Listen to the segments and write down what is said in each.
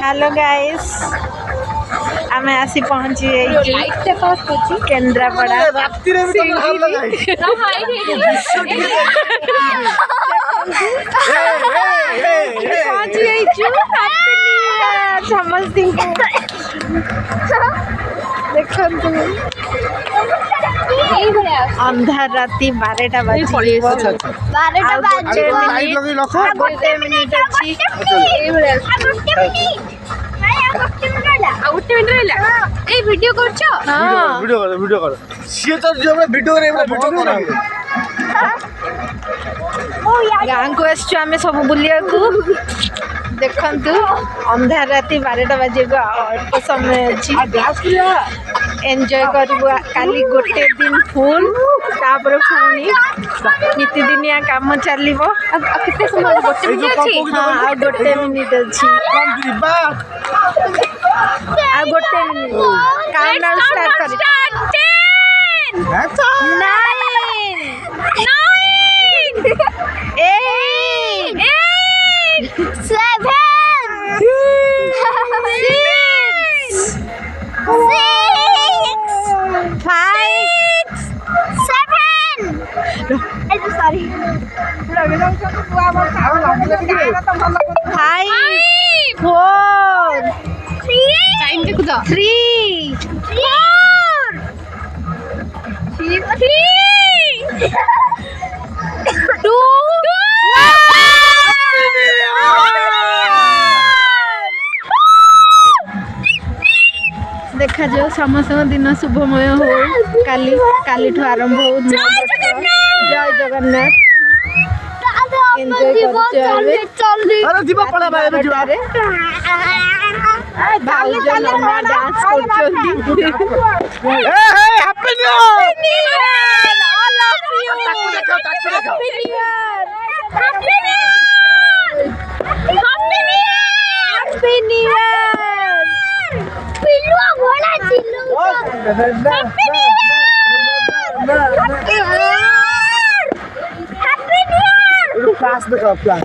Hello guys आमे आसी पहुंची केन्द्रापड़ा समझती अंधार राति 12टा बाजी गोटे मिनिट अच्छी वीडियो कर सी तो जो वीडियो गाँ को आम सब बुलिया देखु अंधार राति 12टा बाजे अल्प समय अच्छी एंजॉय करू काली गोटे दिन फुल तापर पुणी नीतिदिनिया काम चलो केते समय गोटे मिनिट अछि हाँ गोटे मिनिट अच्छी गोटे मिनिट काउंटडाउन स्टार्ट कर 3 देखा जाओ समस्त दिन शुभमय हो काली काली ठू आरंभ हो जय जगन्नाथ क्लास देखो क्लास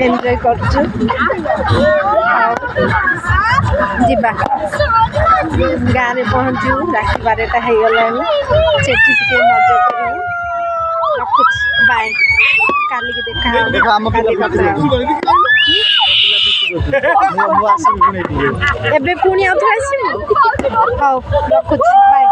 एंजॉय करछु जीवा गाँव में पहुँचू राखी 12टा हो गलानी सेठी टिके मजा करू रखुछ बाय काली के देखा एबे पुणी आउ आसी रखुछ बाय।